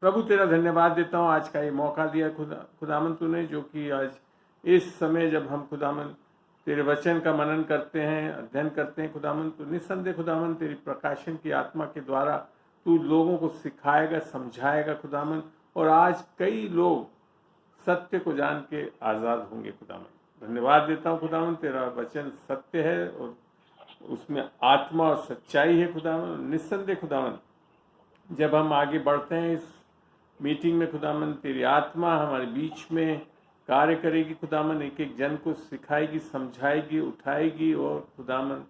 प्रभु तेरा धन्यवाद देता हूँ आज का ये मौका दिया खुदावन तूने, जो कि आज इस समय जब हम खुदावन तेरे वचन का मनन करते हैं, अध्ययन करते हैं खुदावन, तो निस्संदेह खुदावन तेरी प्रकाशन की आत्मा के द्वारा तू लोगों को सिखाएगा, समझाएगा खुदावन, और आज कई लोग सत्य को जान के आज़ाद होंगे खुदावन। धन्यवाद देता हूँ खुदावन, तेरा वचन सत्य है और उसमें आत्मा और सच्चाई है खुदावन। निस्संदेह खुदावन जब हम आगे बढ़ते हैं इस मीटिंग में खुदावन, तेरी आत्मा हमारे बीच में कार्य करेगी खुदावन, एक एक जन को सिखाएगी, समझाएगी, उठाएगी, और खुदावन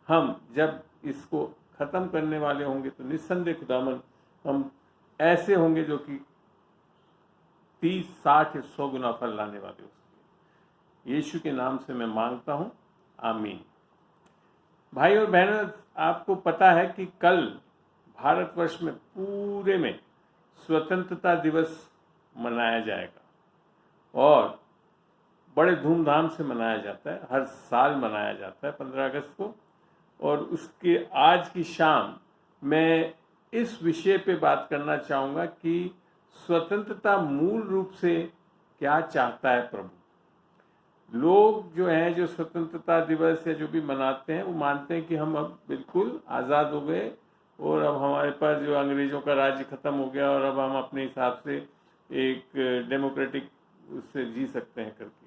हम जब इसको ख़त्म करने वाले होंगे तो निस्संदेह खुदावन हम ऐसे होंगे जो कि 30, 60 या 100 गुना फल लाने वाले हो सके। यीशु के नाम से मैं मांगता हूँ, आमीन। भाई और बहनों, आपको पता है कि कल भारतवर्ष में पूरे में स्वतंत्रता दिवस मनाया जाएगा और बड़े धूमधाम से मनाया जाता है। हर साल मनाया जाता है 15 अगस्त को। और उसके आज की शाम मैं इस विषय पे बात करना चाहूँगा कि स्वतंत्रता मूल रूप से क्या चाहता है प्रभु। लोग जो हैं, जो स्वतंत्रता दिवस या जो भी मनाते हैं, वो मानते हैं कि हम अब बिल्कुल आज़ाद हो गए और अब हमारे पास जो अंग्रेज़ों का राज्य ख़त्म हो गया और अब हम अपने हिसाब से एक डेमोक्रेटिक उससे जी सकते हैं करके।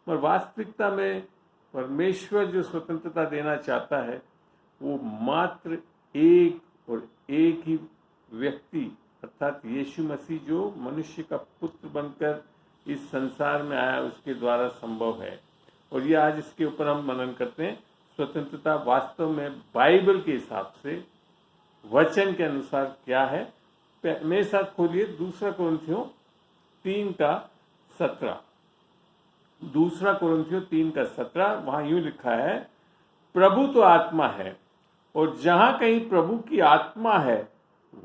पर वास्तविकता में परमेश्वर जो स्वतंत्रता देना चाहता है वो मात्र एक और एक ही व्यक्ति, अर्थात यीशु मसीह जो मनुष्य का पुत्र बनकर इस संसार में आया, उसके द्वारा संभव है। और ये आज इसके ऊपर हम मनन करते हैं। स्वतंत्रता वास्तव में बाइबल के हिसाब से, वचन के अनुसार क्या है। मेरे साथ खोलिए 2 कोरिन्थियों 3:17। 2 कोरिन्थियों 3:17, वहाँ यूँ लिखा है, प्रभु तो आत्मा है और जहाँ कहीं प्रभु की आत्मा है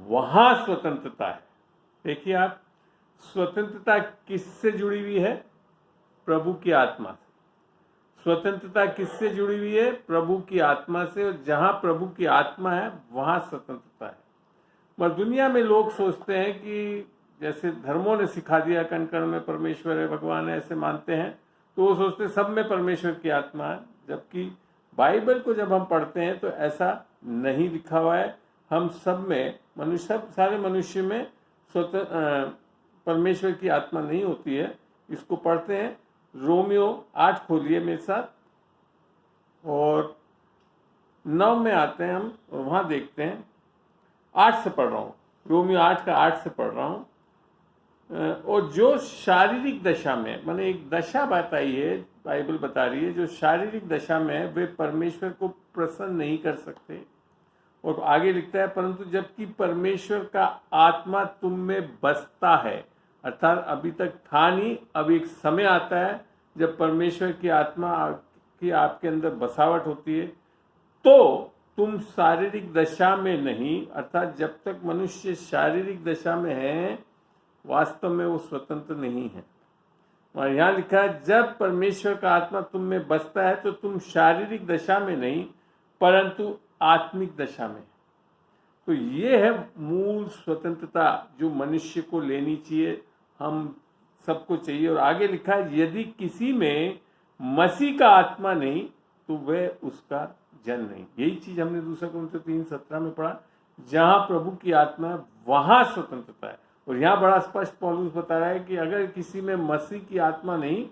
वहाँ स्वतंत्रता है। देखिए आप, स्वतंत्रता किससे जुड़ी हुई है? प्रभु की आत्मा से। स्वतंत्रता किससे जुड़ी हुई है? प्रभु की आत्मा से। और जहाँ प्रभु की आत्मा है वहाँ स्वतंत्रता है। मगर दुनिया में लोग सोचते हैं कि जैसे धर्मों ने सिखा दिया, कण कण में परमेश्वर है, भगवान है, ऐसे मानते हैं, तो वो सोचते हैं सब में परमेश्वर की आत्मा है। जबकि बाइबल को जब हम पढ़ते हैं तो ऐसा नहीं लिखा हुआ है। हम सब में सारे मनुष्य में परमेश्वर की आत्मा नहीं होती है। इसको पढ़ते हैं। रोमियो 8 खोलिए मेरे साथ और 9 में आते हैं हम, और वहाँ देखते हैं। 8 से पढ़ रहा हूँ, रोमियो 8 से पढ़ रहा हूँ। और जो शारीरिक दशा में, मैंने एक दशा बताई है, बाइबल बता रही है, जो शारीरिक दशा में है वे परमेश्वर को प्रसन्न नहीं कर सकते। और आगे लिखता है, परंतु जबकि परमेश्वर का आत्मा तुम में बसता है, अर्थात अभी तक था नहीं, अब एक समय आता है जब परमेश्वर की आत्मा की आपके अंदर बसावट होती है, तो तुम शारीरिक दशा में नहीं, अर्थात जब तक मनुष्य शारीरिक दशा में है वास्तव में वो स्वतंत्र नहीं है। और यहाँ लिखा है, जब परमेश्वर का आत्मा तुम में बसता है तो तुम शारीरिक दशा में नहीं परंतु आत्मिक दशा में। तो ये है मूल स्वतंत्रता जो मनुष्य को लेनी चाहिए, हम सबको चाहिए। और आगे लिखा है, यदि किसी में मसीह का आत्मा नहीं तो वह उसका जन नहीं। यही चीज हमने 2 कोरिन्थियों 3:17 में पढ़ा, जहां प्रभु की आत्मा है वहां स्वतंत्रता है। और यहाँ बड़ा स्पष्ट पौलुस बता रहा है कि अगर किसी में मसीह की आत्मा नहीं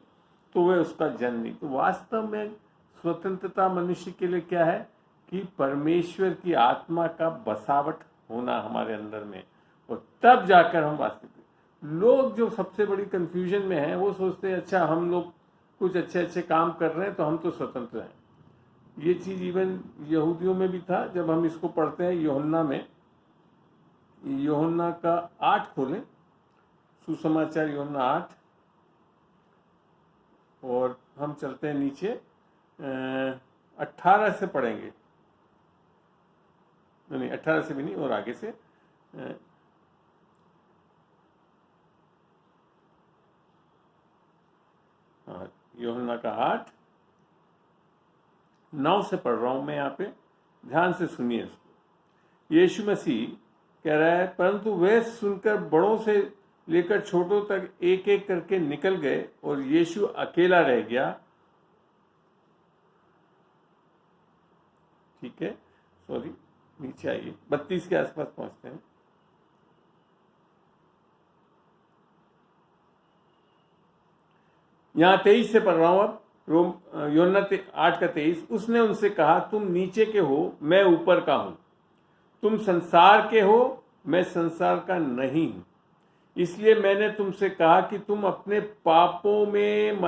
तो वह उसका जन नहीं। तो वास्तव में स्वतंत्रता मनुष्य के लिए क्या है कि परमेश्वर की आत्मा का बसावट होना हमारे अंदर में, और तब जाकर हम वास्तविक। लोग जो सबसे बड़ी कंफ्यूजन में हैं वो सोचते हैं अच्छा हम लोग कुछ अच्छे अच्छे काम कर रहे हैं तो हम तो स्वतंत्र हैं। ये चीज़ इवन यहूदियों में भी था। जब हम इसको पढ़ते हैं यूहन्ना में, यूहन्ना का 8 खोलें, सुसमाचार यूहन्ना 8, और हम चलते हैं नीचे 18 से पढ़ेंगे। नहीं, 18 से भी नहीं, और आगे से यूहन्ना का 8, 9 से पढ़ रहा हूं मैं यहाँ पे, ध्यान से सुनिए इसको। यीशु मसीह कह रहा है, परंतु वे सुनकर बड़ों से लेकर छोटों तक एक एक करके निकल गए और यीशु अकेला रह गया। ठीक है, सॉरी, नीचे आइए, 32 के आसपास पहुंचते हैं। यहाँ 23 से पढ़ रहा हूं अब, यूहन्ना 8:23। उसने उनसे कहा, तुम नीचे के हो, मैं ऊपर का हूं। तुम संसार के हो, मैं संसार का नहीं हूं। इसलिए मैंने तुमसे कहा कि तुम अपने पापों में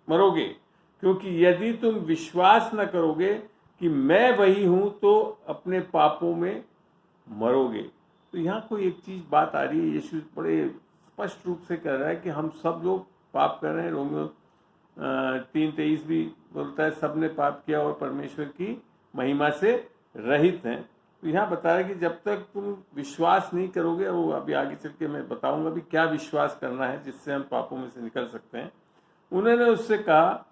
मरोगे, क्योंकि यदि तुम विश्वास न करोगे कि मैं वही हूं तो अपने पापों में मरोगे। तो यहाँ कोई एक चीज बात आ रही है, यीशु बड़े स्पष्ट रूप से कह रहा है कि हम सब लोग पाप कर रहे हैं। रोमियो 3:23 भी बोलता है, सबने पाप किया और परमेश्वर की महिमा से रहित हैं। तो यहाँ बता रहा है कि जब तक तुम विश्वास नहीं करोगे, वो अभी आगे चल के मैं बताऊंगा भी क्या विश्वास करना है जिससे हम पापों में से निकल सकते हैं। उन्होंने उससे कहा,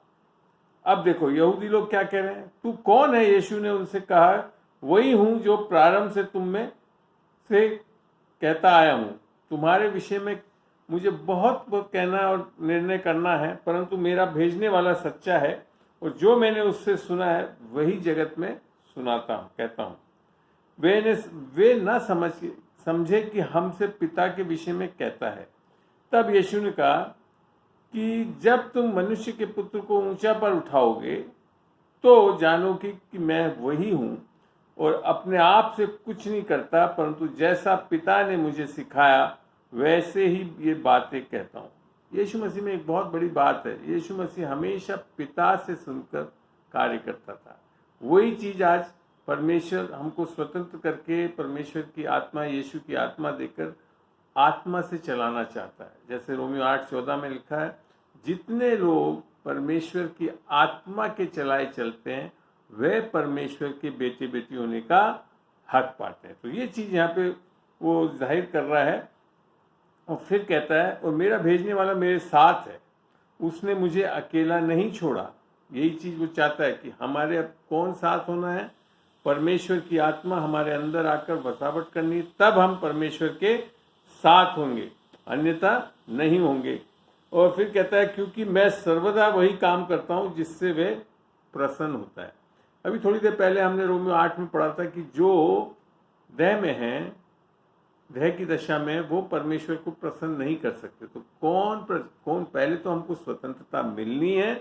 अब देखो यहूदी लोग क्या कह रहे हैं, तू कौन है? यीशु ने उनसे कहा, वही हूं जो प्रारंभ से तुम में से कहता आया हूं। तुम्हारे विषय में मुझे बहुत कहना और निर्णय करना है, परंतु मेरा भेजने वाला सच्चा है और जो मैंने उससे सुना है वही जगत में सुनाता हूं, कहता हूं। वे न समझे कि हमसे पिता के विषय में कहता है। तब यीशु ने कहा कि जब तुम मनुष्य के पुत्र को ऊंचा पर उठाओगे तो जानो कि मैं वही हूं और अपने आप से कुछ नहीं करता, परंतु जैसा पिता ने मुझे सिखाया वैसे ही ये बातें कहता हूं। यीशु मसीह में एक बहुत बड़ी बात है, यीशु मसीह हमेशा पिता से सुनकर कार्य करता था। वही चीज आज परमेश्वर हमको स्वतंत्र करके परमेश्वर की आत्मा, यीशु की आत्मा देकर आत्मा से चलाना चाहता है। जैसे रोमियो 8:14 में लिखा है, जितने लोग परमेश्वर की आत्मा के चलाए चलते हैं वे परमेश्वर के बेटे बेटी होने का हक पाते हैं। तो ये चीज यहाँ पे वो जाहिर कर रहा है और फिर कहता है, और मेरा भेजने वाला मेरे साथ है, उसने मुझे अकेला नहीं छोड़ा। यही चीज वो चाहता है कि हमारे अब कौन साथ होना है, परमेश्वर की आत्मा हमारे अंदर आकर बसावट करनी, तब हम परमेश्वर के साथ होंगे, अन्यथा नहीं होंगे। और फिर कहता है, क्योंकि मैं सर्वदा वही काम करता हूं जिससे वे प्रसन्न होता है। अभी थोड़ी देर पहले हमने रोमियो 8 में पढ़ा था कि जो देह में है, देह की दशा में, वो परमेश्वर को प्रसन्न नहीं कर सकते। तो कौन पहले तो हमको स्वतंत्रता मिलनी है,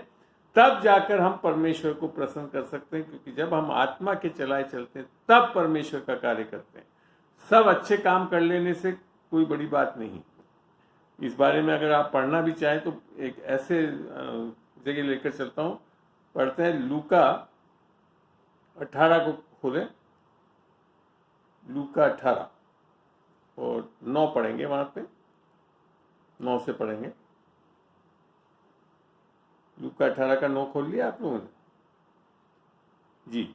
तब जाकर हम परमेश्वर को प्रसन्न कर सकते हैं, क्योंकि जब हम आत्मा के चलाए चलते हैं तब परमेश्वर का कार्य करते हैं। सब अच्छे काम कर लेने से कोई बड़ी बात नहीं। इस बारे में अगर आप पढ़ना भी चाहें तो एक ऐसे जगह लेकर चलता हूं, पढ़ते हैं लूका 18 को खोलें, लूका 18 और 9 पढ़ेंगे, वहां पे 9 से पढ़ेंगे। लूका 18 का 9 खोल लिया आप लोगों ने जी।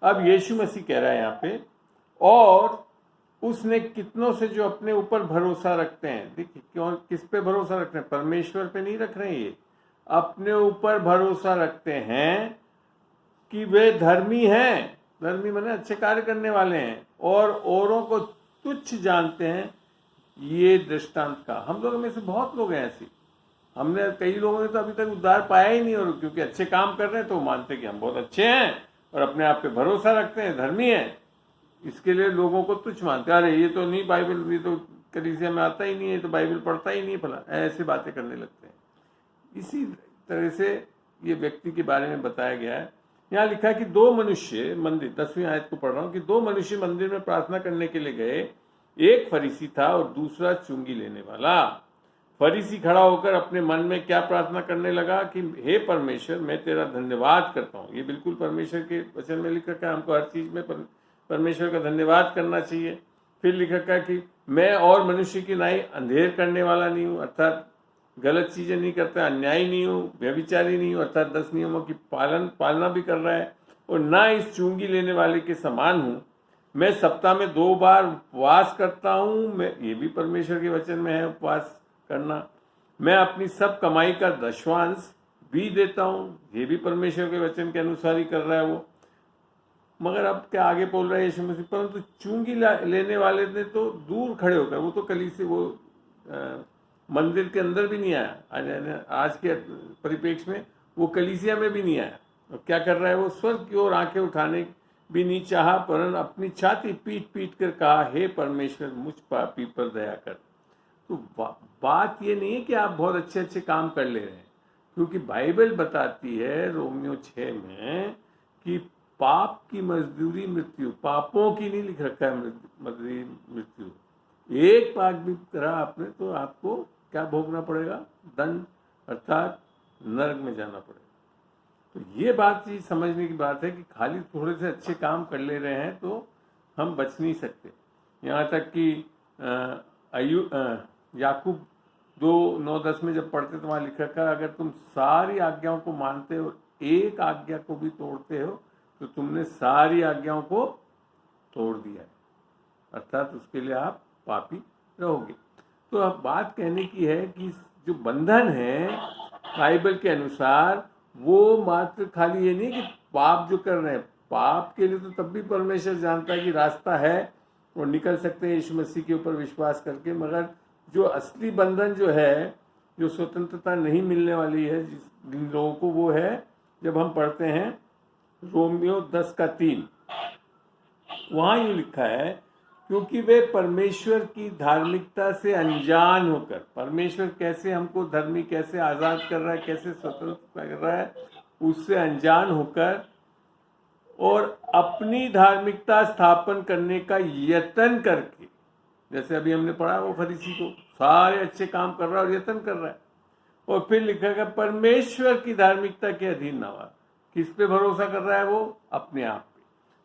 अब यीशु मसीह कह रहा है यहाँ पे, और उसने कितनों से जो अपने ऊपर भरोसा रखते हैं, देखिए क्यों, किस पे भरोसा रख रहे हैं, परमेश्वर पे नहीं रख रहे हैं, ये अपने ऊपर भरोसा रखते हैं कि वे धर्मी हैं, धर्मी माने अच्छे कार्य करने वाले हैं, और औरों को तुच्छ जानते हैं। ये दृष्टांत का, हम लोगों में से बहुत लोग हैं ऐसे, हमने कई लोगों ने तो अभी तक उद्धार पाया ही नहीं, और क्योंकि अच्छे काम कर रहे हैं तो वो मानते कि हम बहुत अच्छे हैं और अपने आप पे भरोसा रखते हैं, धर्मी हैं, इसके लिए लोगों को तुच्छ मानते हैं। अरे ये तो नहीं बाइबल, ये तो कलीसिया में आता ही नहीं है, तो बाइबल पढ़ता ही नहीं, फला, ऐसे बातें करने लगते हैं। इसी तरह से ये व्यक्ति के बारे में बताया गया है। यहाँ लिखा है कि 2 मनुष्य मंदिर, 10वीं आयत को पढ़ रहा हूँ, कि 2 मनुष्य मंदिर में प्रार्थना करने के लिए गए, एक फरीसी था और दूसरा चुंगी लेने वाला। फरीसी खड़ा होकर अपने मन में क्या प्रार्थना करने लगा कि हे परमेश्वर, मैं तेरा धन्यवाद करता हूँ। ये बिल्कुल परमेश्वर के वचन में लिख रखा है, हमको हर चीज में परमेश्वर का धन्यवाद करना चाहिए। फिर लिख रखा है कि मैं और मनुष्य की नाई अंधेर करने वाला नहीं हूँ, अर्थात गलत चीजें नहीं करता, अन्यायी नहीं हूँ, व्यभिचारी नहीं हूँ, अर्थात 10 नियमों की पालना भी कर रहा है, और ना इस चुंगी लेने वाले के समान हूँ। मैं सप्ताह में 2 बार उपवास करता हूँ, मैं, ये भी परमेश्वर के वचन में है उपवास करना। मैं अपनी सब कमाई का 10वां भी देता हूँ, ये भी परमेश्वर के वचन के अनुसार ही कर रहा है वो। मगर अब क्या आगे बोल रहा है यीशु मसीह, परंतु चुंगी लेने वाले ने तो दूर खड़े होकर, वो तो कलीसिया वो मंदिर के अंदर भी नहीं आया, आज के परिप्रेक्ष्य में वो कलीसिया में भी नहीं आया। और क्या कर रहा है वो, स्वर्ग की ओर आंखें उठाने भी नहीं चाहा, परंतु अपनी छाती पीट पीट कर कहा, हे परमेश्वर मुझ पापी पर दया कर। तो बात ये नहीं है कि आप बहुत अच्छे अच्छे काम कर ले रहे हैं, क्योंकि बाइबल बताती है रोमियो 6 में कि पाप की मजदूरी मृत्यु, पापों की नहीं लिख रखा है मृत्यु। एक पाप भी करा आपने तो आपको क्या भोगना पड़ेगा, दंड, अर्थात नरक में जाना पड़ेगा। तो ये बात ही समझने की बात है कि खाली थोड़े से अच्छे काम कर ले रहे हैं तो हम बच नहीं सकते। यहाँ तक कि याकूब 2:9-10 में जब पढ़ते तो वहाँ लिखा रखा, अगर तुम सारी आज्ञाओं को मानते हो, एक आज्ञा को भी तोड़ते हो, तो तुमने सारी आज्ञाओं को तोड़ दिया है, अर्थात उसके लिए आप पापी रहोगे। तो अब बात कहने की है कि जो बंधन है बाइबल के अनुसार, वो मात्र खाली ये नहीं कि पाप जो कर रहे हैं, पाप के लिए तो तब भी परमेश्वर जानता है कि रास्ता है और निकल सकते हैं यीशु मसीह के ऊपर विश्वास करके, मगर जो असली बंधन जो है, जो स्वतंत्रता नहीं मिलने वाली है जिन लोगों को, वो है जब हम पढ़ते हैं रोमियो 10:3, वहाँ यूँ लिखा है, क्योंकि वे परमेश्वर की धार्मिकता से अनजान होकर, परमेश्वर कैसे हमको धर्मी, कैसे आज़ाद कर रहा है, कैसे स्वतंत्र कर रहा है, उससे अनजान होकर और अपनी धार्मिकता स्थापन करने का यत्न करके, जैसे अभी हमने पढ़ा वो फरीसी को सारे अच्छे काम कर रहा है और यत्न कर रहा है, और फिर लिखा है परमेश्वर की धार्मिकता के अधीन ना हुआ। किस पे भरोसा कर रहा है वो, अपने आप पे।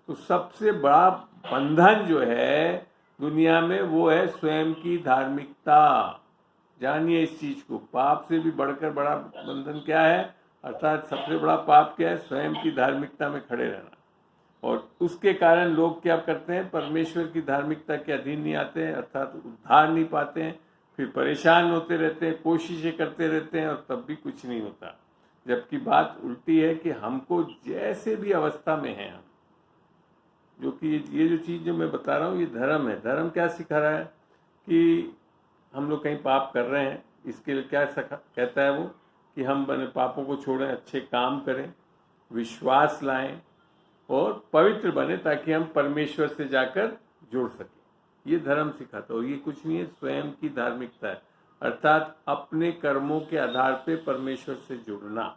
तो सबसे बड़ा बंधन जो है दुनिया में वो है स्वयं की धार्मिकता। जानिए इस चीज को, पाप से भी बढ़कर बड़ा बंधन क्या है, अर्थात सबसे बड़ा पाप क्या है, स्वयं की धार्मिकता में खड़े रहना। और उसके कारण लोग क्या करते हैं, परमेश्वर की धार्मिकता के अधीन नहीं आते हैं, अर्थात उद्धार नहीं पाते हैं, फिर परेशान होते रहते हैं, कोशिशें करते रहते हैं और तब भी कुछ नहीं होता। जबकि बात उल्टी है कि हमको जैसे भी अवस्था में है हम, जो कि ये जो चीज़ जो मैं बता रहा हूँ ये धर्म है। धर्म क्या सिखा रहा है कि हम लोग कहीं पाप कर रहे हैं, इसके लिए क्या कहता है वो कि हम बने पापों को छोड़ें, अच्छे काम करें, विश्वास लाएं और पवित्र बने, ताकि हम परमेश्वर से जाकर जुड़ सकें। ये धर्म सिखाता है। और ये कुछ नहीं है, स्वयं की धार्मिकता है, अर्थात अपने कर्मों के आधार पे परमेश्वर से जुड़ना।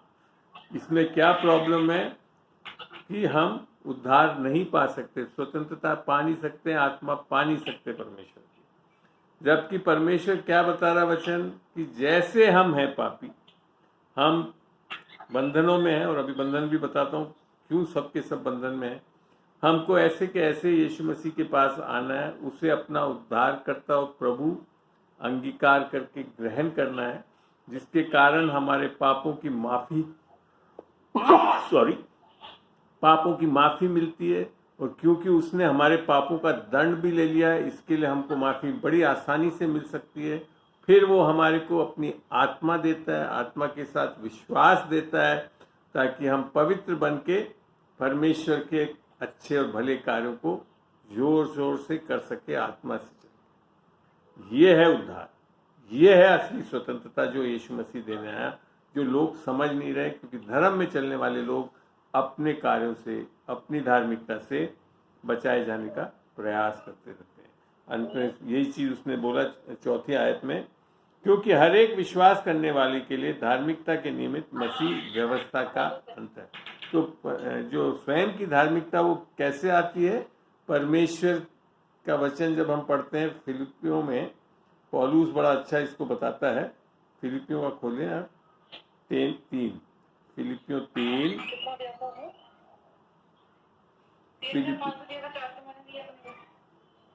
इसमें क्या प्रॉब्लम है कि हम उद्धार नहीं पा सकते, स्वतंत्रता पा नहीं सकते, आत्मा पा नहीं सकते परमेश्वर की। जबकि परमेश्वर क्या बता रहा वचन कि जैसे हम हैं पापी, हम बंधनों में हैं, और अभी बंधन भी बताता हूँ क्यों सबके सब बंधन में है। हमको ऐसे के ऐसे यीशु मसीह के पास आना है, उसे अपना उद्धार करता और प्रभु अंगीकार करके ग्रहण करना है, जिसके कारण हमारे पापों की माफी पापों की माफी मिलती है। और क्योंकि उसने हमारे पापों का दंड भी ले लिया है, इसके लिए हमको माफी बड़ी आसानी से मिल सकती है। फिर वो हमारे को अपनी आत्मा देता है, आत्मा के साथ विश्वास देता है, ताकि हम पवित्र बन के परमेश्वर के अच्छे और भले कार्यों को जोर शोर से कर सके, आत्मा से। ये है उद्धार, ये है असली स्वतंत्रता जो यीशु मसीह देने आया, जो लोग समझ नहीं रहे, क्योंकि धर्म में चलने वाले लोग अपने कार्यों से, अपनी धार्मिकता से बचाए जाने का प्रयास करते रहते हैं। अंत में यही चीज उसने बोला 4th आयत में, क्योंकि हर एक विश्वास करने वाले के लिए धार्मिकता के निमित्त मसीह व्यवस्था का अंत है। तो जो स्वयं की धार्मिकता वो कैसे आती है, परमेश्वर का वचन जब हम पढ़ते हैं फिलिपियों में, पौलुस बड़ा अच्छा इसको बताता है। फिलिपियों का खोलें आप 3, फिलिपियों 3,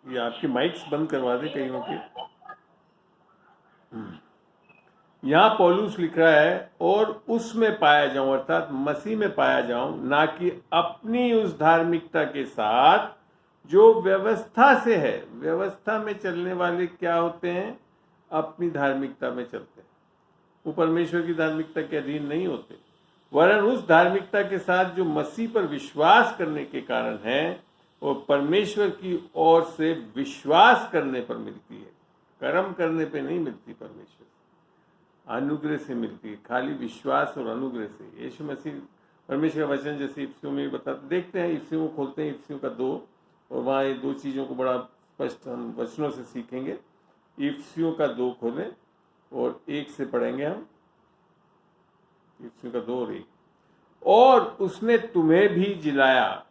ये आपके माइक्स बंद करवा दे कईयों के। यहाँ पौलुस लिख रहा है, और उसमें पाया जाऊं, अर्थात मसीह में पाया जाऊं, ना कि अपनी उस धार्मिकता के साथ जो व्यवस्था से है। व्यवस्था में चलने वाले क्या होते हैं, अपनी धार्मिकता में चलते हैं, वो परमेश्वर की धार्मिकता के अधीन नहीं होते। वरन उस धार्मिकता के साथ जो मसीह पर विश्वास करने के कारण है, और परमेश्वर की ओर से विश्वास करने पर मिलती है। कर्म करने पे नहीं मिलती, परमेश्वर अनुग्रह से मिलती है, खाली विश्वास और अनुग्रह से। यीशु मसीह परमेश्वर का वचन जैसे इफ्सियों में बताते, देखते हैं इफ्सियों को खोलते हैं, इफ्सियों का 2, और वहाँ ये 2 चीज़ों को बड़ा स्पष्ट हम वचनों से सीखेंगे। इफ्सियों का 2 खोलें और 1 से पढ़ेंगे हम। इफ्सियों का 2 और 1। और उसने तुम्हें भी जिलाया।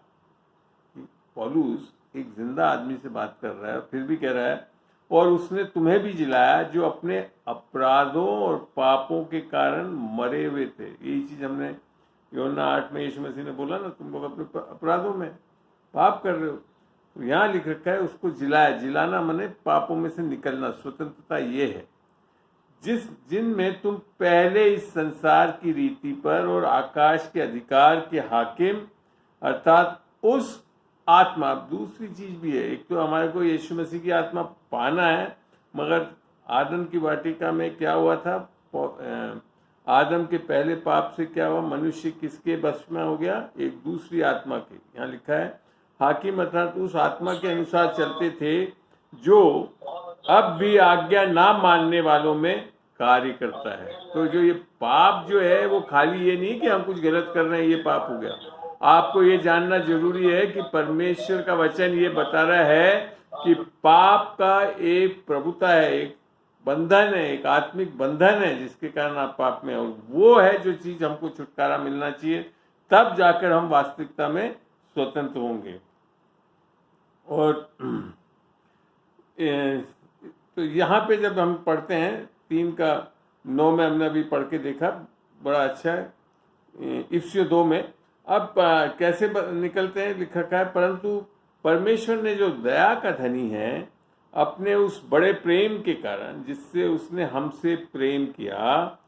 पौलुस एक जिंदा आदमी से बात कर रहा है, फिर भी कह रहा है और उसने तुम्हें भी जिलाया जो अपने अपराधों और पापों के कारण मरे हुए थे। यही चीज हमने यूहन्ना 8 में यीशु मसीह ने बोला ना, तुम लोग अपने अपराधों में पाप कर रहे हो। तो यहाँ लिख रखा है उसको जिलाया। जिलाना माने पापों में से निकलना, स्वतंत्रता ये है। जिनमें तुम पहले इस संसार की रीति पर और आकाश के अधिकार के हाकिम अर्थात उस आत्मा, दूसरी चीज भी है, एक तो हमारे को यीशु मसीह की आत्मा पाना है, मगर आदम की वाटिका में क्या हुआ था, आदम के पहले पाप से क्या हुआ, मनुष्य किसके बस में हो गया, एक दूसरी आत्मा के। यहाँ लिखा है हाकिम अर्थात उस आत्मा के अनुसार चलते थे जो अब भी आज्ञा ना मानने वालों में कार्य करता है। तो जो ये पाप जो है वो खाली ये नहीं कि हम कुछ गलत कर रहे हैं ये पाप हो गया। आपको ये जानना जरूरी है कि परमेश्वर का वचन ये बता रहा है कि पाप का एक प्रभुता है, एक बंधन है, एक आत्मिक बंधन है जिसके कारण आप पाप में, और वो है जो चीज हमको छुटकारा मिलना चाहिए, तब जाकर हम वास्तविकता में स्वतंत्र होंगे। और तो यहाँ पे जब हम पढ़ते हैं 3:9 में हमने अभी पढ़ के देखा, बड़ा अच्छा है। इफ्सियों 2 में अब कैसे निकलते हैं, लिखा है परंतु परमेश्वर ने जो दया का धनी है अपने उस बड़े प्रेम के कारण जिससे उसने हमसे प्रेम किया,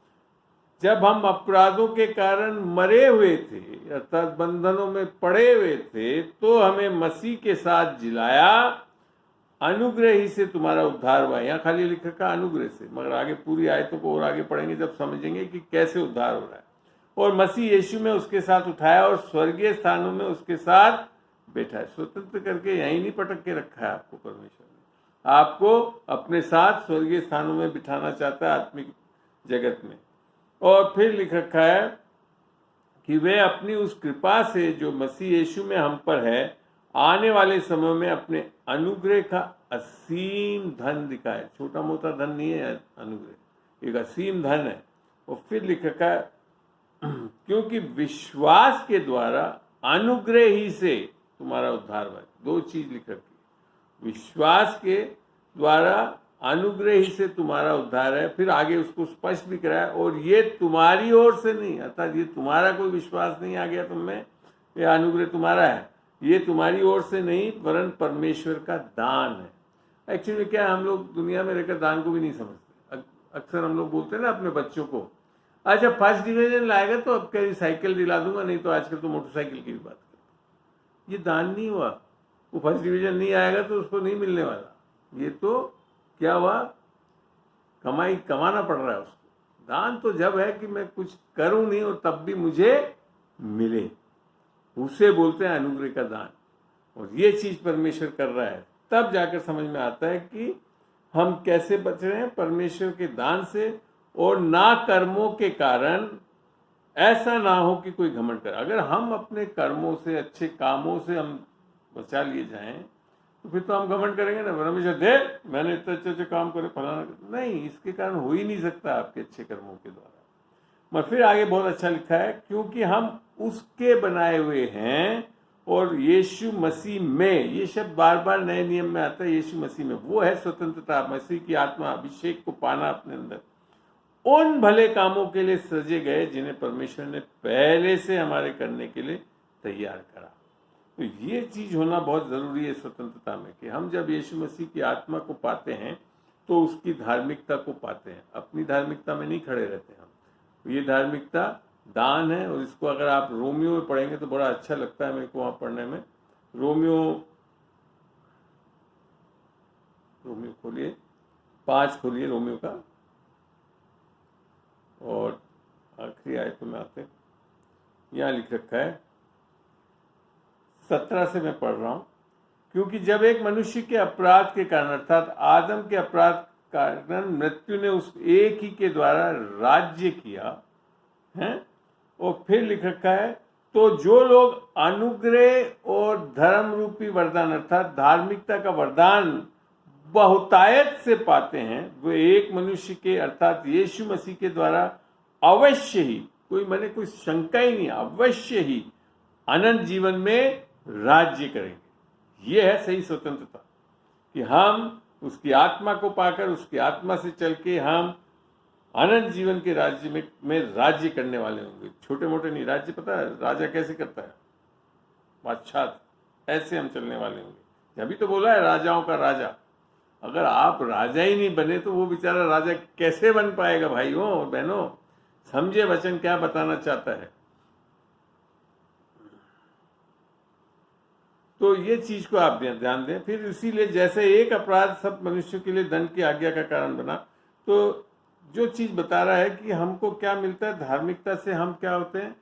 जब हम अपराधों के कारण मरे हुए थे अर्थात बंधनों में पड़े हुए थे, तो हमें मसीह के साथ जिलाया, अनुग्रह ही से तुम्हारा उद्धार हुआ। यहाँ खाली लिख रखा अनुग्रह से, मगर आगे पूरी आयतों को और आगे पढ़ेंगे जब समझेंगे कि कैसे उद्धार हो रहा है। और मसीह यीशु में उसके साथ उठाया और स्वर्गीय स्थानों में उसके साथ बैठा है। स्वतंत्र करके यहीं नहीं पटक के रखा है आपको, परमेश्वर ने आपको अपने साथ स्वर्गीय स्थानों में बिठाना चाहता है, आत्मिक जगत में। और फिर लिख रखा है कि वे अपनी उस कृपा से जो मसीह यीशु में हम पर है आने वाले समय में अपने अनुग्रह का असीम धन दिखाए। छोटा मोटा धन नहीं है अनुग्रह, एक असीम धन है। और फिर लिख रखा है क्योंकि विश्वास के द्वारा अनुग्रह ही से तुम्हारा उद्धार हुआ। 2 चीज लिख रखी, विश्वास के द्वारा अनुग्रह ही से तुम्हारा उद्धार है। फिर आगे उसको स्पष्ट भी कराया, और ये तुम्हारी ओर से नहीं, अर्थात ये तुम्हारा कोई विश्वास नहीं आ गया तुम में, ये अनुग्रह तुम्हारा है, ये तुम्हारी ओर से नहीं वरन परमेश्वर का दान है। एक्चुअली क्या, हम लोग दुनिया में रहकर दान को भी नहीं समझते। अक्सर हम लोग बोलते हैं ना अपने बच्चों को, अच्छा फर्स्ट डिवीजन लाएगा तो अब कहीं साइकिल दिला दूंगा, नहीं तो आजकल तो मोटरसाइकिल की भी बात करते। ये दान नहीं हुआ, वो फर्स्ट डिवीजन नहीं आएगा तो उसको नहीं मिलने वाला। ये तो क्या हुआ, कमाना पड़ रहा है उसको। दान तो जब है कि मैं कुछ करूं नहीं और तब भी मुझे मिले, उसे बोलते हैं अनुग्रह का दान। और ये चीज परमेश्वर कर रहा है, तब जाकर समझ में आता है कि हम कैसे बच रहे हैं परमेश्वर के दान से, और ना कर्मों के कारण, ऐसा ना हो कि कोई घमंड करे। अगर हम अपने कर्मों से, अच्छे कामों से हम बचा लिए जाएं तो फिर तो हम घमंड करेंगे ना, परमेश्वर दे मैंने इतने अच्छे अच्छे काम करे फलाना, नहीं, इसके कारण हो ही नहीं सकता आपके अच्छे कर्मों के द्वारा। मगर फिर आगे बहुत अच्छा लिखा है क्योंकि हम उसके बनाए हुए हैं और यीशु मसीह में, ये शब्द बार बार नए नियम में आता है, यीशु मसीह में, वो है स्वतंत्रता, मसीह की आत्मा अभिषेक को पाना अपने अंदर, उन भले कामों के लिए सजे गए जिन्हें परमेश्वर ने पहले से हमारे करने के लिए तैयार करा। तो ये चीज होना बहुत जरूरी है स्वतंत्रता में, कि हम जब यीशु मसीह की आत्मा को पाते हैं तो उसकी धार्मिकता को पाते हैं, अपनी धार्मिकता में नहीं खड़े रहते हम। ये धार्मिकता दान है, और इसको अगर आप रोमियो में पढ़ेंगे तो बड़ा अच्छा लगता है मेरे को वहां पढ़ने में। रोमियो खोलिए, 5 खोलिए रोमियो का, और आखिरी आयत में आते हैं यहाँ लिख रखा है 17 से मैं पढ़ रहा हूं। क्योंकि जब एक मनुष्य के अपराध के कारण अर्थात आदम के अपराध कारण मृत्यु ने उस एक ही के द्वारा राज्य किया है, और फिर लिख रखा है तो जो लोग अनुग्रह और धर्म रूपी वरदान अर्थात धार्मिकता का वरदान बहुतायत से पाते हैं, वे एक मनुष्य के अर्थात यीशु मसीह के द्वारा अवश्य ही, कोई शंका ही नहीं, अवश्य ही अनंत जीवन में राज्य करेंगे। ये है सही स्वतंत्रता कि हम उसकी आत्मा को पाकर उसकी आत्मा से चल के हम अनंत जीवन के राज्य में राज्य करने वाले होंगे। छोटे मोटे नहीं, राज्य पता है राजा कैसे करता है, बादशाह, ऐसे हम चलने वाले होंगे। अभी तो बोला है राजाओं का राजा। अगर आप राजा ही नहीं बने तो वो बेचारा राजा कैसे बन पाएगा? भाइयों और बहनों, समझे वचन क्या बताना चाहता है। तो ये चीज को आप ध्यान दें। फिर इसीलिए जैसे एक अपराध सब मनुष्यों के लिए दंड की आज्ञा का कारण बना, तो जो चीज बता रहा है कि हमको क्या मिलता है, धार्मिकता से हम क्या होते हैं,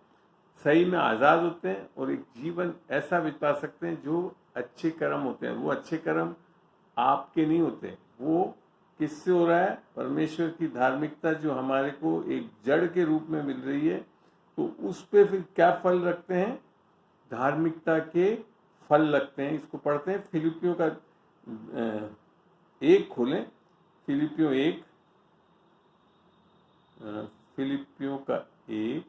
सही में आजाद होते हैं और एक जीवन ऐसा बिता सकते हैं जो अच्छे कर्म होते हैं। वो अच्छे कर्म आपके नहीं होते, वो किससे हो रहा है? परमेश्वर की धार्मिकता जो हमारे को एक जड़ के रूप में मिल रही है, तो उस पे फिर क्या फल रखते हैं? धार्मिकता के फल लगते हैं। इसको पढ़ते हैं फिलिपियों का 1 खोलें, फिलिपियों 1 का 1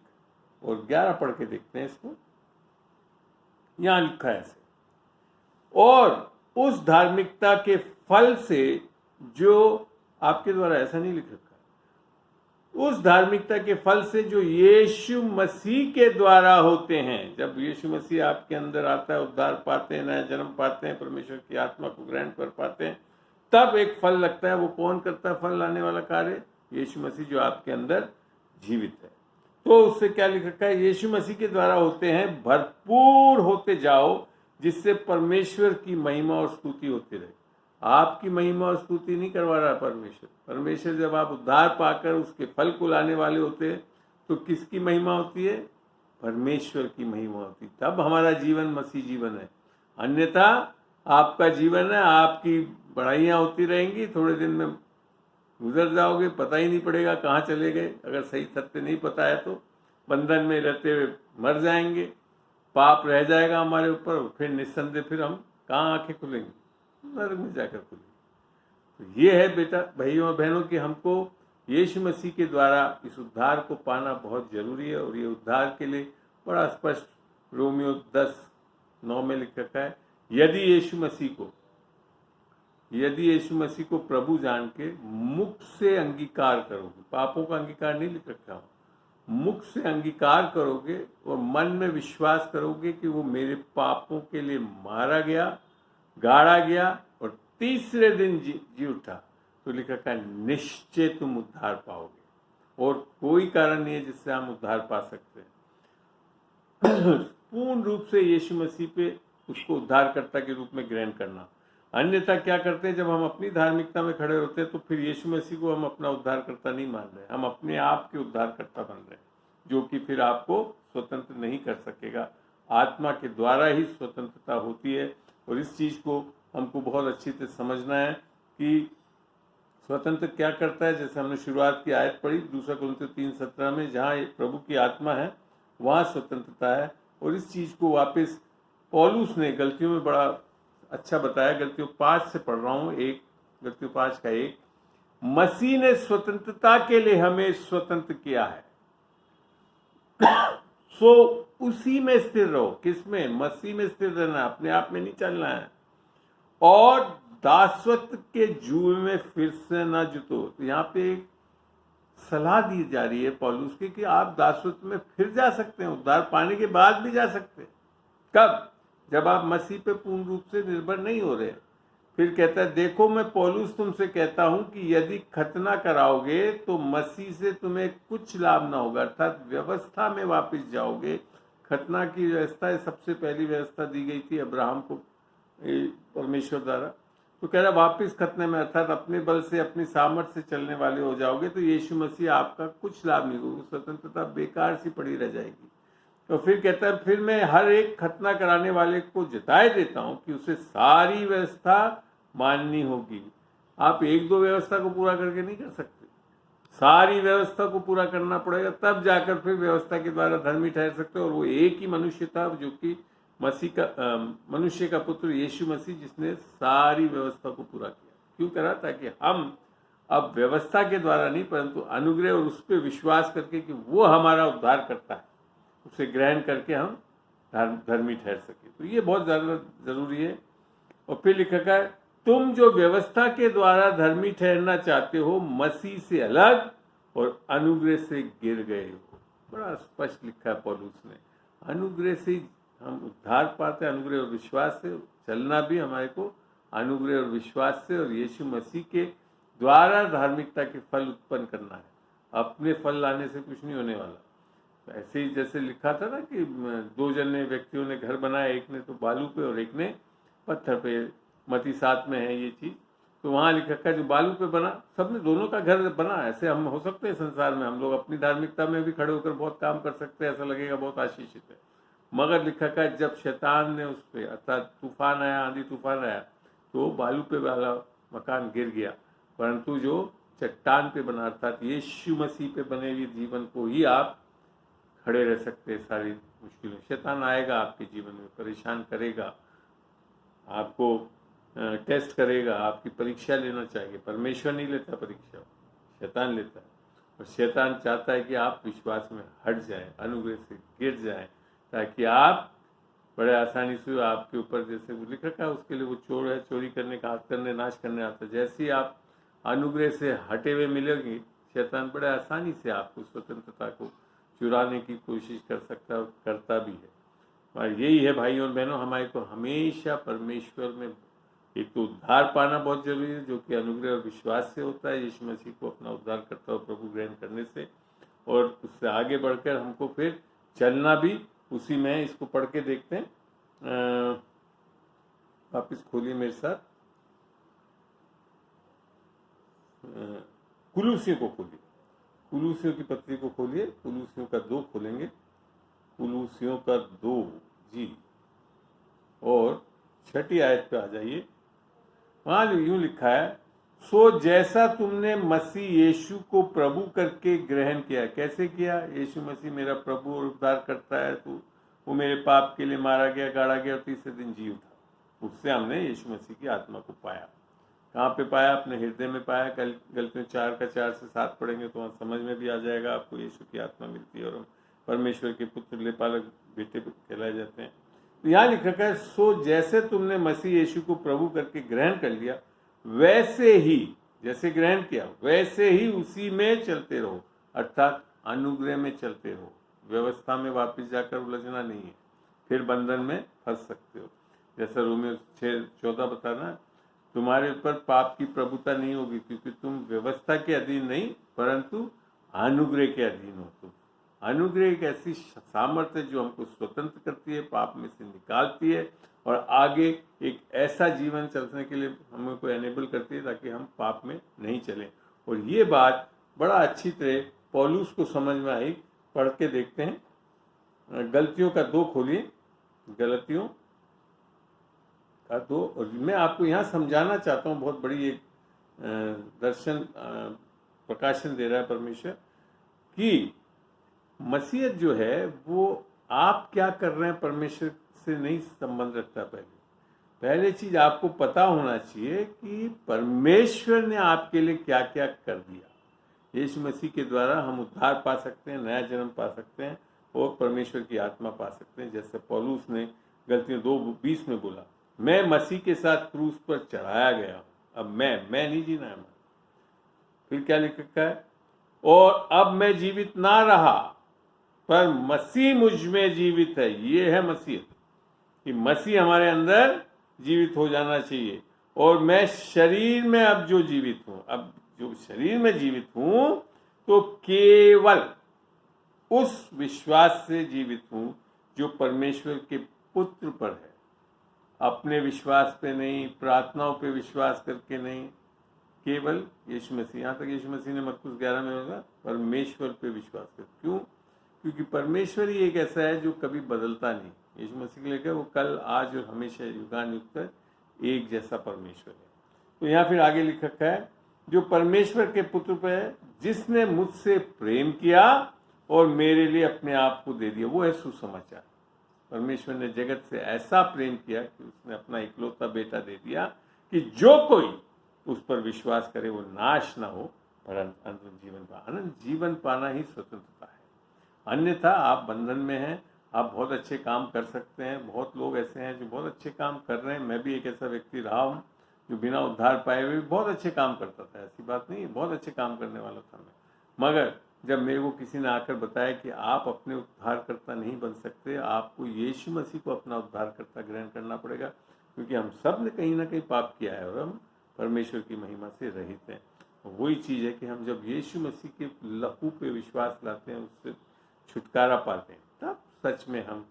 और 11 पढ़ के देखते हैं इसको। यहां लिखा है ऐसे, और उस धार्मिकता के फल से जो आपके द्वारा, ऐसा नहीं लिख रखा है, उस धार्मिकता के फल से जो यीशु मसीह के द्वारा होते हैं। जब यीशु मसीह आपके अंदर आता है, उद्धार पाते हैं, नया जन्म पाते हैं, परमेश्वर की आत्मा को ग्रहण कर पाते हैं, तब एक फल लगता है। वो कौन करता है फल लाने वाला कार्य? यीशु मसीह जो आपके अंदर जीवित है। तो उससे क्या लिख रखा है? यीशु मसीह के द्वारा होते हैं, भरपूर होते जाओ, जिससे परमेश्वर की महिमा और स्तुति होती रहे। आपकी महिमा और स्तुति नहीं करवा रहा परमेश्वर। परमेश्वर जब आप उद्धार पाकर उसके फल को लाने वाले होते हैं, तो किसकी महिमा होती है? परमेश्वर की महिमा होती। तब हमारा जीवन मसीह जीवन है। अन्यथा आपका जीवन है, आपकी बढ़ाइयाँ होती रहेंगी, थोड़े दिन में गुजर जाओगे, पता ही नहीं पड़ेगा कहाँ चले गए। अगर सही सत्य नहीं पता है तो बंधन में रहते हुए मर जाएंगे, पाप रह जाएगा हमारे ऊपर, फिर निस्संदेह फिर हम कहाँ आंखें खुलेंगे? नरक में जाकर खुलेंगे। तो ये है बेटा, भाइयों और बहनों, कि हमको यीशु मसीह के द्वारा इस उद्धार को पाना बहुत जरूरी है। और ये उद्धार के लिए बड़ा स्पष्ट रोमियो 10:9 में लिख रखा है, यदि यीशु मसीह को प्रभु जान के मुख से अंगीकार करोगे, पापों का अंगीकार नहीं लिख रखा हूँ, मुख से अंगीकार करोगे और मन में विश्वास करोगे कि वो मेरे पापों के लिए मारा गया, गाड़ा गया और तीसरे दिन जी उठा, तो लिख रखा है निश्चय तुम उद्धार पाओगे। और कोई कारण नहीं है जिससे हम उद्धार पा सकते हैं। पूर्ण रूप से यीशु मसीह पे उसको उद्धारकर्ता के रूप में ग्रहण करना। अन्यथा क्या करते हैं, जब हम अपनी धार्मिकता में खड़े होते हैं तो फिर यीशु मसीह को हम अपना उद्धारकर्ता नहीं मान रहे, हम अपने आप के उद्धारकर्ता बन रहे हैं, जो कि फिर आपको स्वतंत्र नहीं कर सकेगा। आत्मा के द्वारा ही स्वतंत्रता होती है। और इस चीज़ को हमको बहुत अच्छी से समझना है कि स्वतंत्र क्या करता है। जैसे हमने शुरुआत की आयत पढ़ी 2 कुरिन्थियों 3:17 में, जहाँ प्रभु की आत्मा है वहाँ स्वतंत्रता है। और इस चीज़ को वापस पौलुस ने गलतियों में बड़ा अच्छा बताया। गलतियों 5 से पढ़ रहा हूँ, गलतियों 5 का 1, मसीह ने स्वतंत्रता के लिए हमें स्वतंत्र किया है, सो उसी में स्थिर रहो। किसमें? मसीह में स्थिर रहना, अपने आप में नहीं चलना है। और दासत्व के जुए में फिर से ना जुटो। तो यहाँ पे एक सलाह दी जा रही है पौलुस की कि आप दासत्व में फिर जा सकते हैं, उद्धार पाने के बाद भी जा सकते हैं। कब? जब आप मसीह पे पूर्ण रूप से निर्भर नहीं हो रहे। फिर कहता है, देखो मैं पौलुस तुमसे कहता हूं कि यदि खतना कराओगे तो मसीह से तुम्हें कुछ लाभ ना होगा, अर्थात व्यवस्था में वापस जाओगे। खतना की व्यवस्था सबसे पहली व्यवस्था दी गई थी अब्राहम को परमेश्वर द्वारा। तो कह रहा वापस खतने में, अर्थात अपने बल से अपनी सामर्थ्य से चलने वाले हो जाओगे तो यीशु मसीह आपका कुछ लाभ नहीं होगा, स्वतंत्रता बेकार सी पड़ी रह जाएगी। तो फिर कहता है, फिर मैं हर एक खतना कराने वाले को जताए देता हूं कि उसे सारी व्यवस्था माननी होगी। आप एक दो व्यवस्था को पूरा करके नहीं कर सकते, सारी व्यवस्था को पूरा करना पड़ेगा, तब जाकर फिर व्यवस्था के द्वारा धर्मी ठहर सकते हो। और वो एक ही मनुष्य था जो कि मनुष्य का पुत्र यीशु मसीह, जिसने सारी व्यवस्था को पूरा किया। क्यों करा? ताकि हम अब व्यवस्था के द्वारा नहीं, परंतु अनुग्रह और उस पर विश्वास करके कि वो हमारा उद्धार करता है, उसे ग्रहण करके हम धर्मी ठहर सके। तो ये बहुत ज़्यादा जरूरी है। और फिर लिखा है, तुम जो व्यवस्था के द्वारा धर्मी ठहरना चाहते हो, मसीह से अलग और अनुग्रह से गिर गए हो। बड़ा स्पष्ट लिखा है पौलुस ने। अनुग्रह से हम उद्धार पाते हैं, अनुग्रह और विश्वास से। चलना भी हमारे को अनुग्रह और विश्वास से, और यीशु मसीह के द्वारा धार्मिकता के फल उत्पन्न करना है। अपने फल लाने से कुछ नहीं होने वाला। ऐसे ही जैसे लिखा था ना कि दो जने व्यक्तियों ने घर बनाया, एक ने तो बालू पे और एक ने पत्थर पे। मती 7 में है ये चीज। तो वहां लिखा है जो बालू पे बना, सबने दोनों का घर बना। ऐसे हम हो सकते हैं संसार में, हम लोग अपनी धार्मिकता में भी खड़े होकर बहुत काम कर सकते हैं, ऐसा लगेगा बहुत आशीषित है। मगर लिखा है जब शैतान ने उस पर, अर्थात तूफान आया, आंधी तूफान आया, तो बालू पे वाला मकान गिर गया, परंतु जो चट्टान पे बना, अर्थात यीशु मसीह पे बने हुए जीवन को ही आप खड़े रह सकते हैं सारी मुश्किलों। शैतान आएगा आपके जीवन में, परेशान करेगा, आपको टेस्ट करेगा, आपकी परीक्षा लेना चाहिए। परमेश्वर नहीं लेता परीक्षा, शैतान लेता है। और शैतान चाहता है कि आप विश्वास में हट जाएं, अनुग्रह से गिर जाएं, ताकि आप बड़े आसानी से आपके ऊपर, जैसे वो लिख रखा है उसके लिए, वो चोर है, चोरी करने का, हाथ करने, नाश करने आता है। जैसे ही आप अनुग्रह से हटे हुए मिलेंगे, शैतान बड़े आसानी से आपको स्वतंत्रता को चुराने की कोशिश कर सकता है, और करता भी है। और यही है भाइयों और बहनों, हमारे को हमेशा परमेश्वर में एक तो उद्धार पाना बहुत जरूरी है, जो कि अनुग्रह और विश्वास से होता है, यीशु मसीह को अपना उद्धार करता हुआ प्रभु ग्रहण करने से। और उससे आगे बढ़कर हमको फिर चलना भी उसी में है। इसको पढ़ के देखते हैं। वापिस खोलिए मेरे साथ, कुलूसियों को खोलिए, कुलूसियों की पत्री को खोलिए, कुलूसियों का 2 खोलेंगे, कुलूसियों का 2 जी, और 6ठी आयत पे आ जाइए। वहां यूं लिखा है, सो जैसा तुमने मसीह यीशु को प्रभु करके ग्रहण किया। कैसे किया? यीशु मसीह मेरा प्रभु और उद्धार करता है, तो वो मेरे पाप के लिए मारा गया, गाड़ा गया और तीसरे दिन जी उठा। उससे हमने यीशु मसीह की आत्मा को पाया। कहाँ पे पाया? अपने हृदय में पाया। गलतियों 4 का 4 से 7 पढ़ेंगे तो वहाँ समझ में भी आ जाएगा आपको। यीशु की आत्मा मिलती है और हम परमेश्वर के पुत्र लेपालक बेटे कहलाए जाते हैं। तो यहाँ लिखा है, सो जैसे तुमने मसीह यीशु को प्रभु करके ग्रहण कर लिया, वैसे ही, जैसे ग्रहण किया वैसे ही उसी में चलते रहो, अर्थात अनुग्रह में चलते रहो। व्यवस्था में वापस जाकर उलझना नहीं है, फिर बंधन में फंस सकते हो। जैसा रोमियो 6:14 बताना, तुम्हारे ऊपर पाप की प्रभुता नहीं होगी, क्योंकि तुम व्यवस्था के अधीन नहीं परंतु अनुग्रह के अधीन हो। तुम अनुग्रह एक ऐसी सामर्थ्य है जो हमको स्वतंत्र करती है, पाप में से निकालती है, और आगे एक ऐसा जीवन चलने के लिए हमें को एनेबल करती है ताकि हम पाप में नहीं चलें। और ये बात बड़ा अच्छी तरह पौलुस को समझ में आई। पढ़ के देखते हैं। गलतियों का 2 खोलिए, गलतियों का 2। और मैं आपको यहाँ समझाना चाहता हूँ, बहुत बड़ी एक दर्शन प्रकाशन दे रहा है परमेश्वर कि मसीहत जो है वो आप क्या कर रहे हैं परमेश्वर से नहीं संबंध रखता। पहले चीज आपको पता होना चाहिए कि परमेश्वर ने आपके लिए क्या क्या कर दिया। यीशु मसीह के द्वारा हम उद्धार पा सकते हैं, नया जन्म पा सकते हैं और परमेश्वर की आत्मा पा सकते हैं। जैसे पौलुस ने गलतियों 2:20 में बोला, मैं मसीह के साथ क्रूस पर चढ़ाया गया, अब मैं नहीं जीना है। फिर क्या लिखा है, और अब मैं जीवित ना रहा पर मसीह मुझ में जीवित है। ये है मसीहत, कि मसीह हमारे अंदर जीवित हो जाना चाहिए। और मैं शरीर में अब जो जीवित हूं, अब जो शरीर में जीवित हूं, तो केवल उस विश्वास से जीवित हूं जो परमेश्वर के पुत्र पर है। अपने विश्वास पे नहीं, प्रार्थनाओं पे विश्वास करके नहीं, केवल यीशु मसीह। यहाँ तक यीशु मसीह ने मरकुस 11 में होगा, परमेश्वर पे विश्वास कर। क्यों? क्योंकि परमेश्वर ही एक ऐसा है जो कभी बदलता नहीं। यीशु मसीह को लेकर वो कल आज और हमेशा युगानुयुक्त एक जैसा परमेश्वर है। तो यहाँ फिर आगे लिखा है, जो परमेश्वर के पुत्र पे है, जिसने मुझसे प्रेम किया और मेरे लिए अपने आप को दे दिया। वो है सुसमाचार। परमेश्वर ने जगत से ऐसा प्रेम किया कि उसने अपना इकलौता बेटा दे दिया कि जो कोई उस पर विश्वास करे वो नाश ना हो पर अनंत जीवन पाए। अनंत जीवन पाना ही स्वतंत्रता है। अन्यथा आप बंधन में हैं। आप बहुत अच्छे काम कर सकते हैं। बहुत लोग ऐसे हैं जो बहुत अच्छे काम कर रहे हैं। मैं भी एक ऐसा व्यक्ति रहा हूँ जो बिना उद्धार पाए हुए बहुत अच्छे काम करता था। ऐसी बात नहीं, बहुत अच्छे काम करने वाला था मैं। मगर जब मेरे को किसी ने आकर बताया कि आप अपने उद्धारकर्ता नहीं बन सकते, आपको यीशु मसीह को अपना उद्धारकर्ता ग्रहण करना पड़ेगा, क्योंकि हम सब ने कहीं ना कहीं पाप किया है और हम परमेश्वर की महिमा से रहित हैं। वही चीज़ है कि हम जब यीशु मसीह के लहू पे विश्वास लाते हैं, उससे छुटकारा पाते हैं, तब सच में हम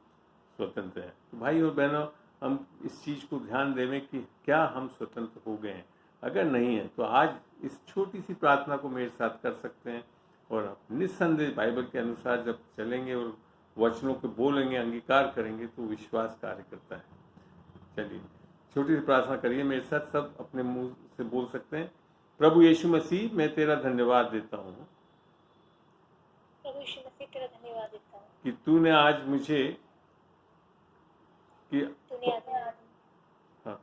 स्वतंत्र हैं। तो भाई और बहनों, हम इस चीज़ को ध्यान देवें कि क्या हम स्वतंत्र हो गए हैं। अगर नहीं है तो आज इस छोटी सी प्रार्थना को मेरे साथ कर सकते हैं और निस्संदेह बाइबल के अनुसार जब चलेंगे और वचनों को बोलेंगे, अंगीकार करेंगे, तो विश्वास कार्य करता है। चलिए छोटी सी प्रार्थना करिए मेरे साथ। सब अपने मुंह से बोल सकते हैं। प्रभु यीशु मसीह, मैं तेरा धन्यवाद देता हूँ। प्रभु यीशु मसीह, तेरा धन्यवाद देता हूँ कि तूने आज मुझे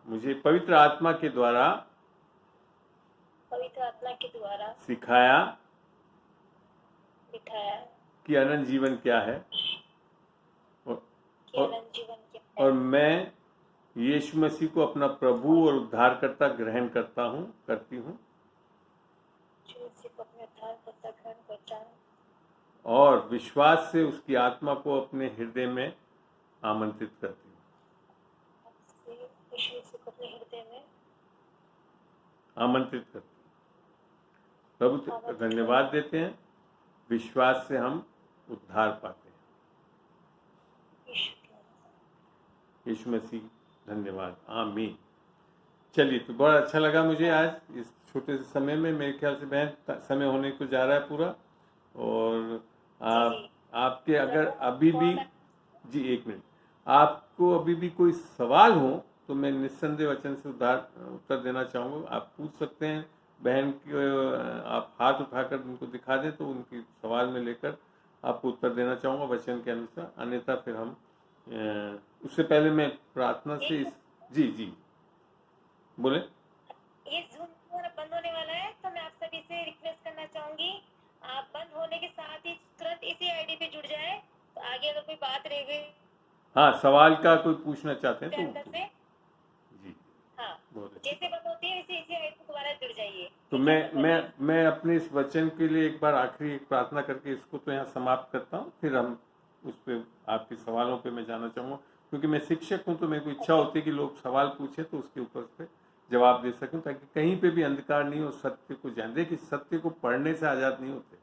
मुझे पवित्र आत्मा के द्वारा सिखाया कि अनंत जीवन क्या है और मैं यीशु मसीह को अपना प्रभु और उद्धारकर्ता ग्रहण करती हूँ और विश्वास से उसकी आत्मा को अपने हृदय में आमंत्रित करती हूँ। प्रभु धन्यवाद देते हैं। विश्वास से हम उद्धार पाते हैं। यीशु मसीह धन्यवाद, आमीन। चलिए, तो बड़ा अच्छा लगा मुझे आज इस छोटे से समय में। मेरे ख्याल से बहन समय होने को जा रहा है पूरा। और आपके अगर अभी भी जी एक मिनट, आपको अभी भी कोई सवाल हो तो मैं निस्संदेह वचन से उत्तर देना चाहूँगा। आप पूछ सकते हैं। बहन की आप हाथ उठाकर उनको दिखा दें तो उनकी सवाल में लेकर आपको उत्तर देना चाहूँगा वचन के अनुसार। अन्यथा फिर हम उससे पहले मैं प्रार्थना से जी जी बोले। ये ज़ूम बंद होने वाला है, तो मैं आप सभी से रिक्वेस्ट करना चाहूंगी, आप बंद होने के साथ ही तुरंत इसी आईडी पे जुड़ जाएं। तो आगे अगर कोई बात रह गई, हाँ, सवाल का कोई पूछना चाहते हैं तो जी हाँ, जैसे बंद होती है इसी आईडी पे दोबारा जुड़ जाइए। तो मैं अपने इस वचन के लिए एक बार आखिरी एक प्रार्थना करके इसको तो यहाँ समाप्त करता हूँ। फिर हम उस पर आपके सवालों पे मैं जाना चाहूँगा, क्योंकि मैं शिक्षक हूँ तो मेरे को इच्छा होती है कि लोग सवाल पूछे तो उसके ऊपर से जवाब दे सकूं, ताकि कहीं पे भी अंधकार नहीं हो, सत्य को जान। देखिए, सत्य को पढ़ने से आज़ाद नहीं होते,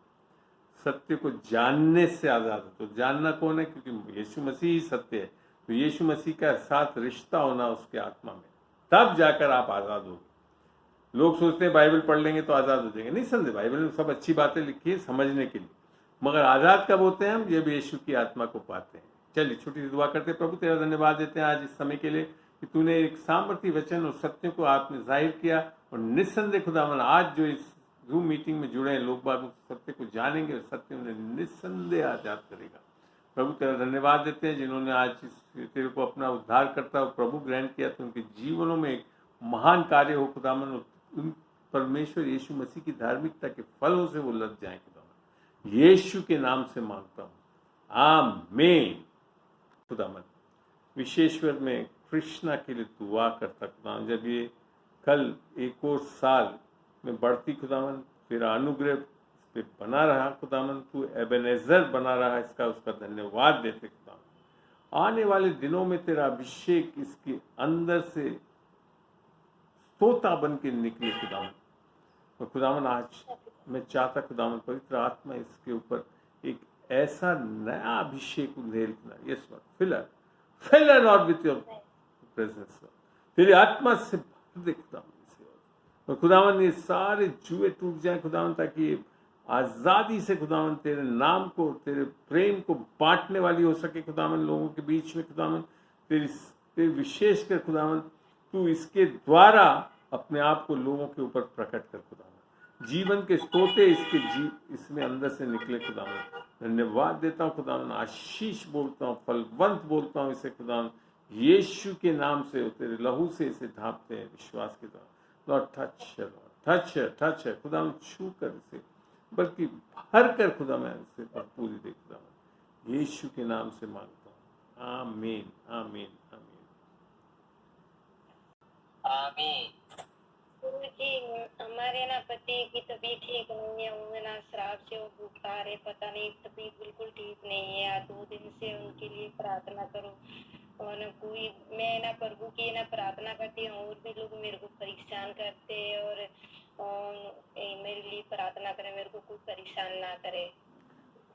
सत्य को जानने से आज़ाद हो। तो जानना कौन है? क्योंकि यीशु मसीह ही सत्य है। तो यीशु मसीह का साथ रिश्ता होना उसके आत्मा में, तब जाकर आप आज़ाद होगे। लोग सोचते हैं बाइबल पढ़ लेंगे तो आज़ाद हो जाएंगे। नहीं संदेह, बाइबल में सब अच्छी बातें लिखी है समझने के लिए, मगर आज़ाद कब होते हैं हम? जब यीशु की आत्मा को पाते हैं। चलिए छोटी सी दुआ करते हैं। प्रभु तेरा धन्यवाद देते हैं आज इस समय के लिए कि तूने एक सामर्थ्य वचन और सत्य को आपने जाहिर किया। और निस्संदेह खुदावन, आज जो इस जूम मीटिंग में जुड़े हैं लोग बाग सत्य को जानेंगे और सत्य उन्हें निस्संदेह आजाद करेगा। प्रभु तेरा धन्यवाद देते हैं जिन्होंने आज तेरे को अपना उद्धार करता और प्रभु ग्रहण किया, तो उनके जीवनों में एक महान कार्य हो खुदावन। उन परमेश्वर यीशु मसीह की धार्मिकता के फलों से वो लग जाए खुदावन। यीशु के नाम से मांगता हूँ, आमीन। खुदावन विशेश्वर में कृष्णा के लिए दुआ करता खुदावन, जब ये कल एक और साल में बढ़ती खुदावन, तेरा अनुग्रह पे बना रहा खुदावन, तू एबेनेजर बना रहा, इसका उसका धन्यवाद देते खुदावन। आने वाले दिनों में तेरा अभिषेक इसके अंदर से तोता बन के निकले खुदावन। तो खुदावन आज मैं चाहता खुदावन पवित्र आत्मा इसके ऊपर एक ऐसा नया अभिषेक उंडेलना। Yes Lord, fill her Lord with your presence, तेरी आत्मा से भर दे खुदावन। और खुदावन ये सारे जुए टूट जाए खुदावन, ताकि आज़ादी से खुदावन तेरे नाम को, तेरे प्रेम को बांटने वाली हो सके खुदावन लोगों के बीच में खुदावन। तेरी विशेष कर खुदावन तू इसके द्वारा अपने आप को लोगों के ऊपर प्रकट कर खुदावन। जीवन के सोते इसमें अंदर से निकले खुदावन। धन्यवाद देता हूँ खुदावन, आशीष बोलता हूँ, फलवंत बोलता हूँ इसे खुदावन। यीशु के नाम से तेरे लहू से इसे ढांपते हैं विश्वास के द्वारा। लॉर्ड टच है खुदावन, छू कर इसे, बल्कि भर कर खुदा मैं इसे भरपूरी दे खुदावन। यीशु के नाम से मांगता हूँ, आमीन आमीन आमीन आमीन। जी, हमारे ना पति की तबीयत ठीक नहीं है, उन्हें ना शराब से वो बुखार है, पता नहीं तबीयत बिल्कुल ठीक नहीं है। 2 दिन से उनके लिए प्रार्थना करो। और ना कोई, मैं ना प्रभु की ना प्रार्थना करती हूँ, और भी लोग मेरे को परेशान करते हैं, और मेरे लिए प्रार्थना करें, मेरे को कोई परेशान ना करे।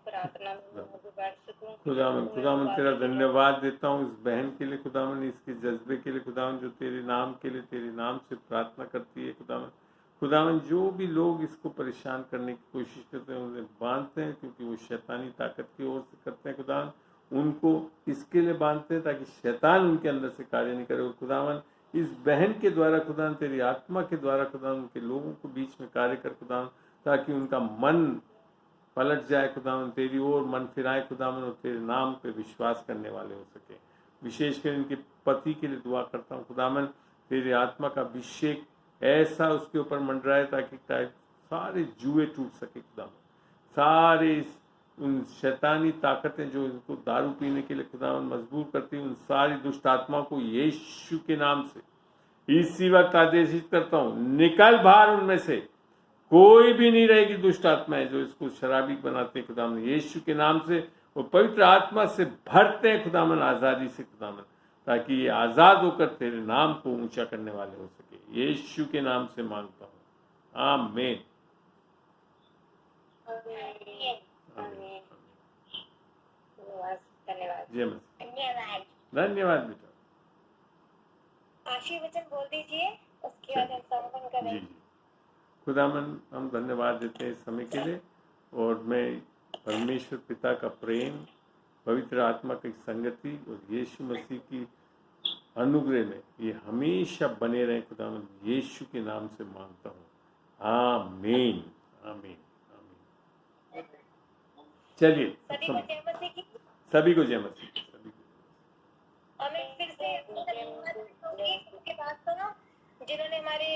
प्रार्थना में बढ़ सकूं। खुदावन तेरा धन्यवाद देता हूँ इस बहन के लिए खुदावन, इसके जज्बे के लिए खुदावन, जो तेरे नाम के लिए तेरे नाम से प्रार्थना करती है खुदावन। जो भी लोग इसको परेशान करने की कोशिश करते हैं उन्हें बांधते हैं, क्योंकि वो शैतानी ताकत की ओर से करते हैं खुदावन। उनको इसके लिए बांधते हैं ताकि शैतान उनके अंदर से कार्य नहीं करे। और खुदावन इस बहन के द्वारा खुदावन, तेरी आत्मा के द्वारा खुदावन, उनके लोगों को बीच में कार्य कर खुदावन, ताकि उनका मन पलट जाए खुदावन, तेरी ओर मन फिराए खुदावन, और तेरे नाम पे विश्वास करने वाले हो सके। विशेषकर इनके पति के लिए दुआ करता हूँ खुदावन, तेरी आत्मा का अभिषेक ऐसा उसके ऊपर मंडराए ताकि सारे जुए टूट सके खुदावन। सारे उन शैतानी ताकतें जो इनको दारू पीने के लिए खुदावन मजबूर करती है, उन सारी दुष्ट आत्माओं को यीशु के नाम से इसी वक्त आदेशित करता हूँ, निकल बाहर उनमें से। कोई भी नहीं रहेगी दुष्ट आत्माएं जो इसको शराबी बनाते हैं खुदावन। यीशु के नाम से वो पवित्र आत्मा से भरते हैं खुदावन, आज़ादी से खुदावन, ताकि ये आज़ाद होकर तेरे नाम को ऊंचा करने वाले हो सके। यीशु के नाम से मांगता हूँ, आमीन। धन्यवाद। धन्यवाद बेटा। आशीर्वचन बोल दीजिए, उसके बाद हम समापन करें। जी खुदावन, हम धन्यवाद देते हैं इस समय के लिए, और मैं परमेश्वर पिता का प्रेम, पवित्र आत्मा की संगति और यीशु मसीह की अनुग्रह में ये हमेशा बने रहे खुदावन, यीशु के नाम से मांगता हूँ, आमीन आमीन आमीन। चलिए सभी को जय मसीह। हमें फिर से के बाद सुनो, जिन्होंने हमारे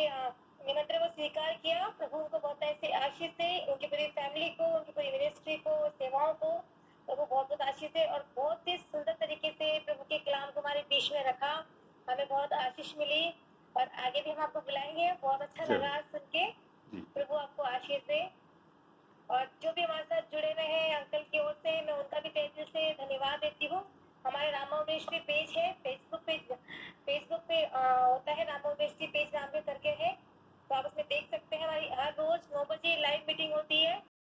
निमंत्रण को स्वीकार किया, प्रभु उनको बहुत ऐसे आशीष दे, उनकी पूरी फैमिली को, उनकी पूरी मिनिस्ट्री को, सेवाओं को प्रभु बहुत बहुत आशीष दे। और बहुत ही सुंदर तरीके से प्रभु के कलाम को हमारे बीच में रखा, हमें बहुत आशीष मिली, और आगे भी हम आपको बुलाएंगे। बहुत अच्छा लगा सुन के। प्रभु आपको आशीष दे। और जो भी हमारे साथ जुड़े हुए हैं अंकल की ओर से, मैं उनका भी तहे दिल से धन्यवाद देती हूँ। हमारे रामा मिनिस्ट्री पेज है, फेसबुक पे होता है रामा मिनिस्ट्री